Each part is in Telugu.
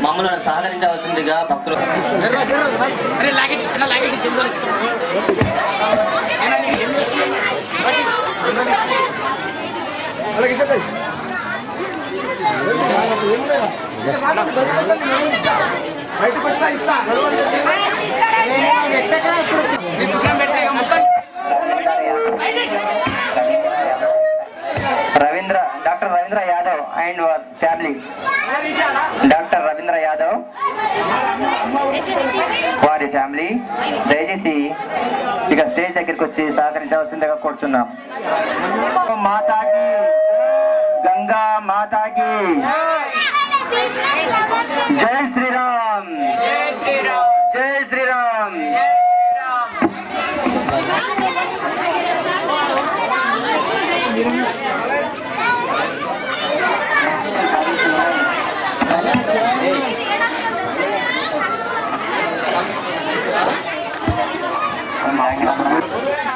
మమ్మల్ని సహకరించవలసిందిగా భక్తులు doctor Ravindra Yadav and family, doctor Ravindra Yadav వారి ఫ్యామిలీ దయచేసి ఇక స్టేజ్ దగ్గరికి వచ్చి సహకరించవలసిందిగా కోరుచున్నాం. మాతాకి గంగా మాతాకి జై శ్రీరామ్, జై శ్రీరామ్.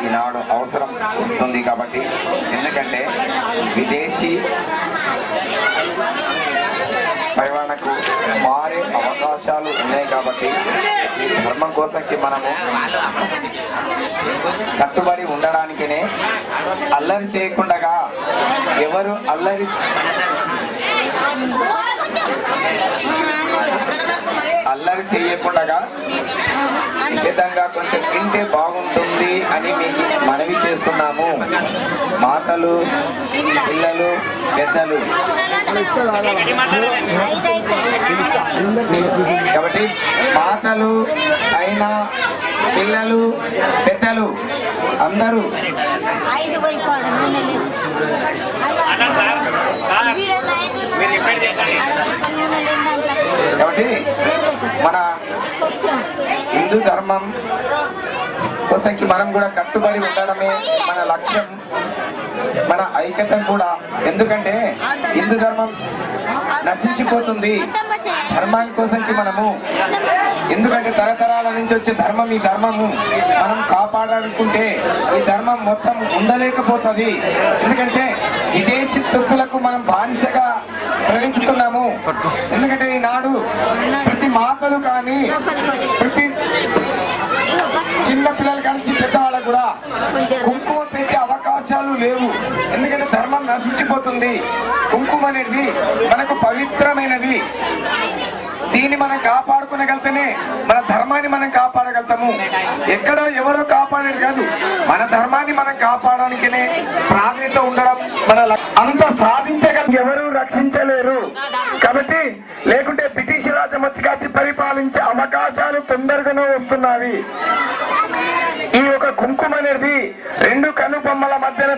ఈనాడు అవసరం వస్తుంది కాబట్టి, ఎందుకంటే విదేశీ పరివాణకు మారే అవకాశాలు ఉన్నాయి కాబట్టి ఈ ధర్మం కోసంకి మనము కట్టుబడి ఉండడానికినే అల్లరి చేయకుండా ఎవరు అల్లరి చేయకుండా నిశ్చితంగా కొంచెం తింటే బాగుంటుంది అని మీకు మనవి చేస్తున్నాము. మాతలు, పిల్లలు, పెద్దలు కాబట్టి మాతలు అయినా పిల్లలు పెద్దలు అందరూ కాబట్టి మన హిందూ ధర్మం కోసంకి మనం కూడా కట్టుబడి ఉండడమే మన లక్ష్యం, మన ఐక్యత కూడా. ఎందుకంటే హిందూ ధర్మం నశించిపోతుంది ధర్మాని కోసంకి మనము, ఎందుకంటే తరతరాల నుంచి వచ్చే ధర్మం ఈ ధర్మము మనం కాపాడాలనుకుంటే ఈ ధర్మం మొత్తం ఉండలేకపోతుంది. ఎందుకంటే విదేశీ తొత్తులకు మనం బానిసగా ప్రవేశిస్తున్నాము. ఎందుకంటే ఈనాడు ప్రతి మాతలు కానీ ప్రతి చిన్న పిల్లలు కానీ పెద్దవాళ్ళకు కూడా కుంకుమ పెట్టే అవకాశాలు లేవు. ఎందుకంటే ధర్మం నశించిపోతుంది. కుంకుమ అనేది మనకు పవిత్రమైనది. దీన్ని మనం కాపాడుకునగలితేనే మన ధర్మాన్ని మనం కాపాడగలుగుతాము. ఎక్కడో ఎవరో కాపాడేది కాదు, మన ధర్మాన్ని మనం కాపాడడానికినే ప్రాధాన్యత ఉండడం మన అంత సాధించగల ఎవరు రక్షించలేరు. కాబట్టి లేకుంటే బ్రిటిష్ రాజ్యం వచ్చి కాచి పరిపాలించే అవకాశాలు తొందరగానే వస్తున్నవి. ఈ ఒక కుంకుమ అనేది రెండు కనుబొమ్మల మధ్యన